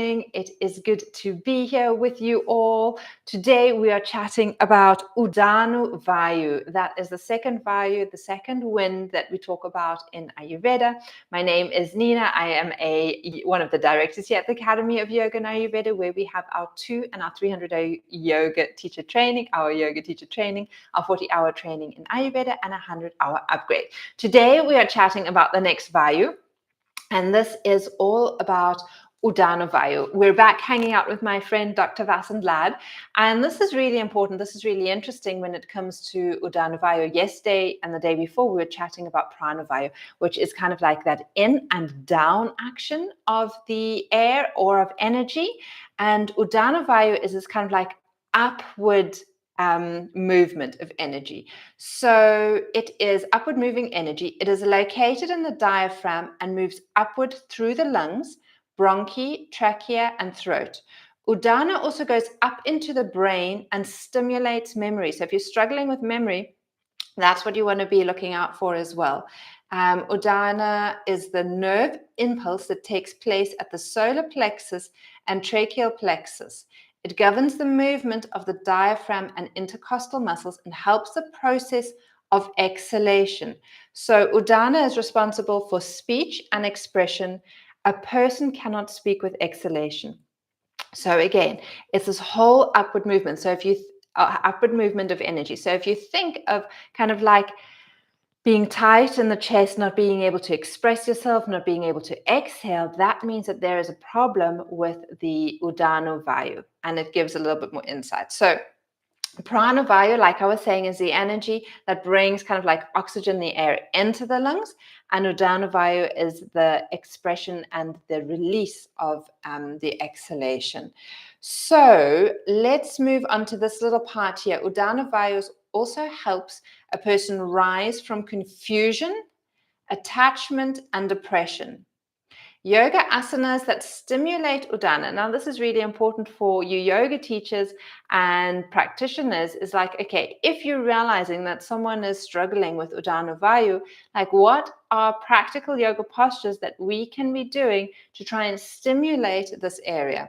It is good to be here with you all. Today we are chatting about Udana Vayu. That is the second Vayu, the second wind that we talk about in Ayurveda. My name is Nina. I am one of the directors here at the Academy of Yoga and Ayurveda, where we have our 2 and our 300-day yoga teacher training, our 40-hour training in Ayurveda, and a 100-hour upgrade. Today we are chatting about the next Vayu, and this is all about Udana Vayu. We're back hanging out with my friend Dr. Vasant Lad, and this is really important. This is really interesting when it comes to Udana Vayu. Yesterday and the day before, we were chatting about Prana Vayu, which is kind of like that in and down action of the air or of energy. And Udana Vayu is this kind of like upward movement of energy. So it is upward moving energy. It is located in the diaphragm and moves upward through the lungs, bronchi, trachea, and throat. Udana also goes up into the brain and stimulates memory. So if you're struggling with memory, that's what you want to be looking out for as well. Udana is the nerve impulse that takes place at the solar plexus and tracheal plexus. It governs the movement of the diaphragm and intercostal muscles and helps the process of exhalation. So Udana is responsible for speech and expression. A person cannot speak with exhalation. So again, it's this whole upward movement. So if you upward movement of energy. So if you think of kind of like being tight in the chest, not being able to express yourself, not being able to exhale, that means that there is a problem with the Udana Vayu, and it gives a little bit more insight. So Prana Vayu, like I was saying, is the energy that brings kind of like oxygen, the air into the lungs, and Udana Vayu is the expression and the release of the exhalation. So let's move on to this little part here. Udana Vayu also helps a person rise from confusion, attachment, and depression. Yoga asanas that stimulate Udana. Now, this is really important for you yoga teachers and practitioners. Is like, okay, if you're realizing that someone is struggling with Udana Vayu, like what are practical yoga postures that we can be doing to try and stimulate this area?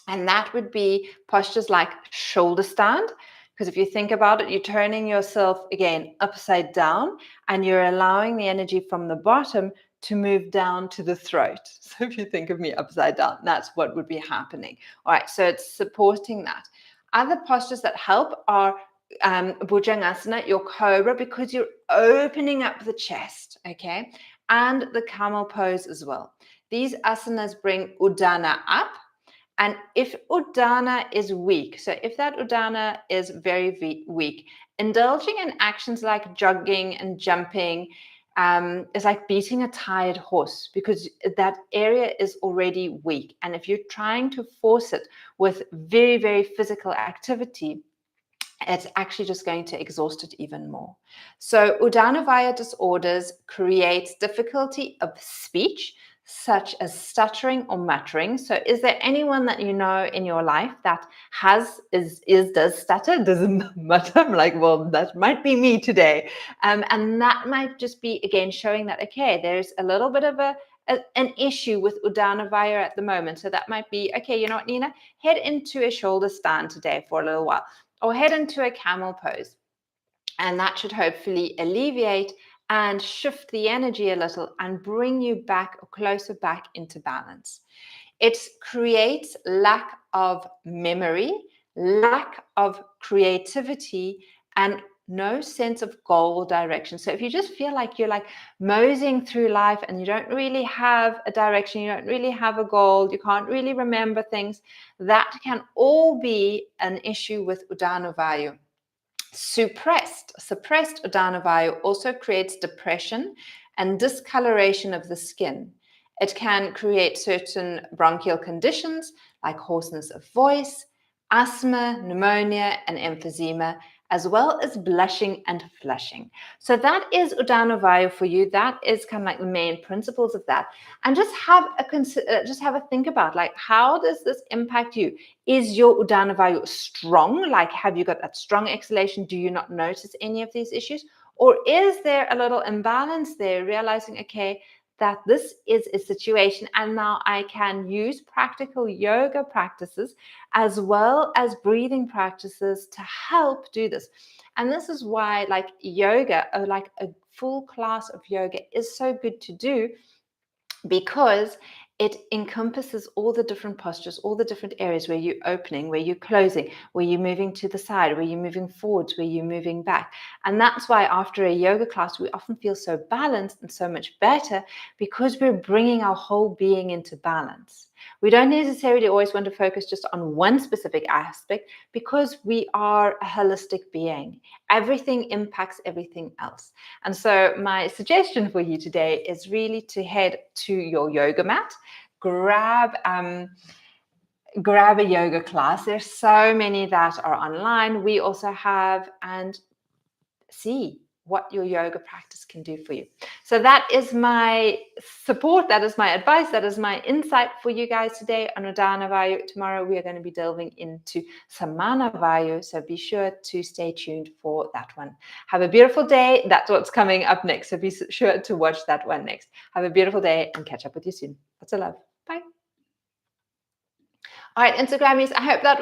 And that would be postures like shoulder stand. Because if you think about it, you're turning yourself again upside down and you're allowing the energy from the bottom to move down to the throat. So if you think of me upside down, that's what would be happening. All right, so it's supporting that. Other postures that help are Bhujangasana, your cobra, because you're opening up the chest, okay? And the camel pose as well. These asanas bring Udana up. And if Udana is weak, so if that Udana is very weak, indulging in actions like jogging and jumping is like beating a tired horse, because that area is already weak. And if you're trying to force it with very, very physical activity, it's actually just going to exhaust it even more. So Udana Vayu disorders create difficulty of speech, such as stuttering or muttering. So is there anyone that you know in your life that does stutter, doesn't mutter? I'm like, well, that might be me today. And that might just be, again, showing that, okay, there's a little bit of an issue with Udana Vayu at the moment. So that might be, okay, you know what, Nina, head into a shoulder stand today for a little while, or head into a camel pose. And that should hopefully alleviate and shift the energy a little and bring you back or closer back into balance. It creates lack of memory, lack of creativity, and no sense of goal direction. So if you just feel like you're like moseying through life and you don't really have a direction, you don't really have a goal, you can't really remember things, that can all be an issue with Udana Vayu. Suppressed Udana Vayu also creates depression and discoloration of the skin. It can create certain bronchial conditions like hoarseness of voice, asthma, pneumonia, and emphysema, as well as blushing and flushing. So that is Udana Vayu for you. That is kind of like the main principles of that. And just have a think about, like, how does this impact you? Is your Udana Vayu strong? Like, have you got that strong exhalation? Do you not notice any of these issues? Or is there a little imbalance there, realizing, okay, that this is a situation, and now I can use practical yoga practices as well as breathing practices to help do this. And this is why like yoga, or like a full class of yoga, is so good to do, because it encompasses all the different postures, all the different areas where you're opening, where you're closing, where you're moving to the side, where you're moving forwards, where you're moving back. And that's why after a yoga class, we often feel so balanced and so much better, because we're bringing our whole being into balance. We don't necessarily always want to focus just on one specific aspect, because we are a holistic being. Everything impacts everything else. And so my suggestion for you today is really to head to your yoga mat, grab a yoga class. There's so many that are online. We also have, and see what your yoga practice can do for you. So that is my support, that is my advice, that is my insight for you guys today on Udana Vayu. Tomorrow we are going to be delving into Samana Vayu, so be sure to stay tuned for that one. Have a beautiful day. That's what's coming up next, so be sure to watch that one next. Have a beautiful day and catch up with you soon. Lots of love. Bye. All right, Instagrammies, I hope that